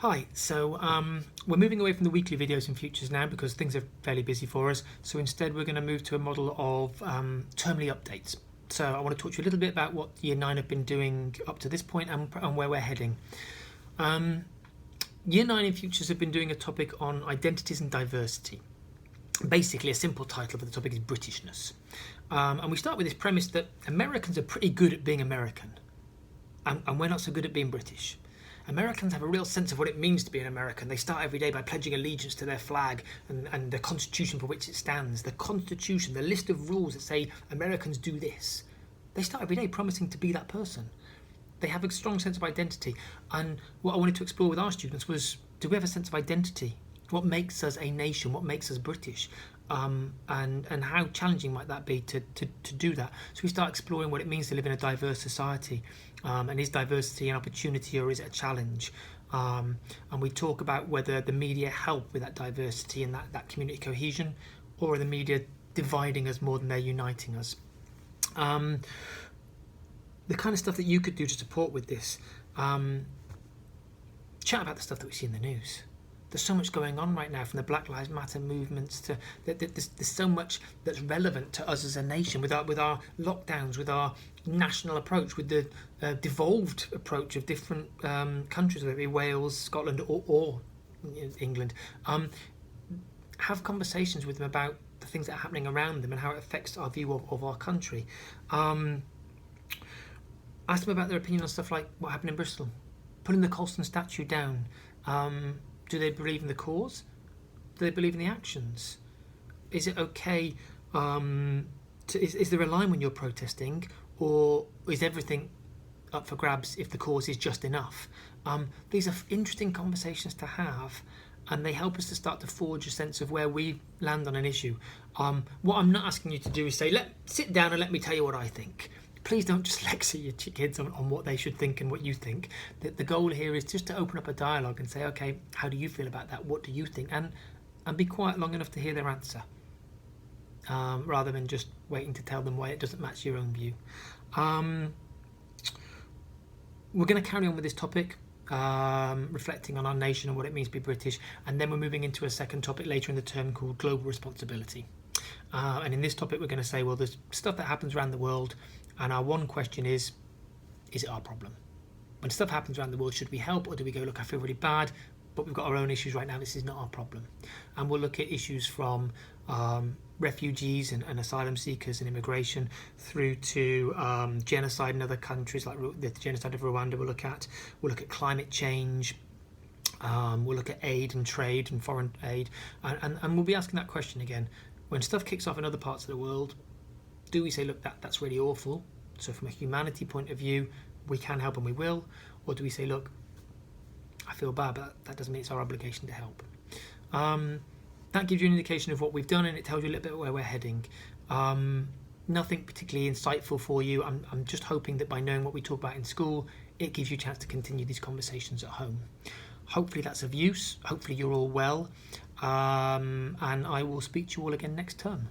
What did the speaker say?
Hi, so we're moving away from the weekly videos in futures now because things are fairly busy for us. So instead we're going to move to a model of termly updates. So I want to talk to you a little bit about what Year 9 have been doing up to this point and where we're heading. Year 9 in futures have been doing a topic on identities and diversity. Basically, a simple title for the topic is Britishness. And we start with this premise that Americans are pretty good at being American, and we're not so good at being British. Americans have a real sense of what it means to be an American. They start every day by pledging allegiance to their flag and the Constitution for which it stands. The Constitution, the list of rules that say Americans do this. They start every day promising to be that person. They have a strong sense of identity. And what I wanted to explore with our students was, do we have a sense of identity? What makes us a nation? What makes us British? And how challenging might that be to do that? So we start exploring what it means to live in a diverse society. And is diversity an opportunity or is it a challenge? And we talk about whether the media help with that diversity and that community cohesion, or are the media dividing us more than they're uniting us? The kind of stuff that you could do to support with this, chat about the stuff that we see in the news. There's so much going on right now, from the Black Lives Matter movements to there's so much that's relevant to us as a nation, with our lockdowns, with our national approach, with the devolved approach of different countries, whether it be Wales, Scotland, or England. Have conversations with them about the things that are happening around them and how it affects our view of our country. Ask them about their opinion on stuff like what happened in Bristol, putting the Colston statue down. Do they believe in the cause? Do they believe in the actions? Is it okay? Is there a line when you're protesting, or is everything up for grabs if the cause is just enough? These are interesting conversations to have, and they help us to start to forge a sense of where we land on an issue. What I'm not asking you to do is say, sit down and let me tell you what I think. Please don't just lecture your kids on what they should think and what you think. The goal here is just to open up a dialogue and say, okay, how do you feel about that? What do you think? And be quiet long enough to hear their answer, rather than just waiting to tell them why it doesn't match your own view. We're going to carry on with this topic, reflecting on our nation and what it means to be British, and then we're moving into a second topic later in the term called global responsibility. And in this topic we're going to say, well, there's stuff that happens around the world, and our one question is it our problem? When stuff happens around the world, should we help, or do we go, look, I feel really bad, but we've got our own issues right now, this is not our problem? And we'll look at issues from refugees and asylum seekers and immigration, through to genocide in other countries, like the genocide of Rwanda. We'll look at climate change. We'll look at aid and trade and foreign aid, and we'll be asking that question again. When stuff kicks off in other parts of the world, do we say, look, that's really awful, so from a humanity point of view, we can help and we will? Or do we say, look, I feel bad, but that doesn't mean it's our obligation to help? That gives you an indication of what we've done, and it tells you a little bit where we're heading. Nothing particularly insightful for you. I'm just hoping that by knowing what we talk about in school, it gives you a chance to continue these conversations at home. Hopefully that's of use. Hopefully you're all well. And I will speak to you all again next term.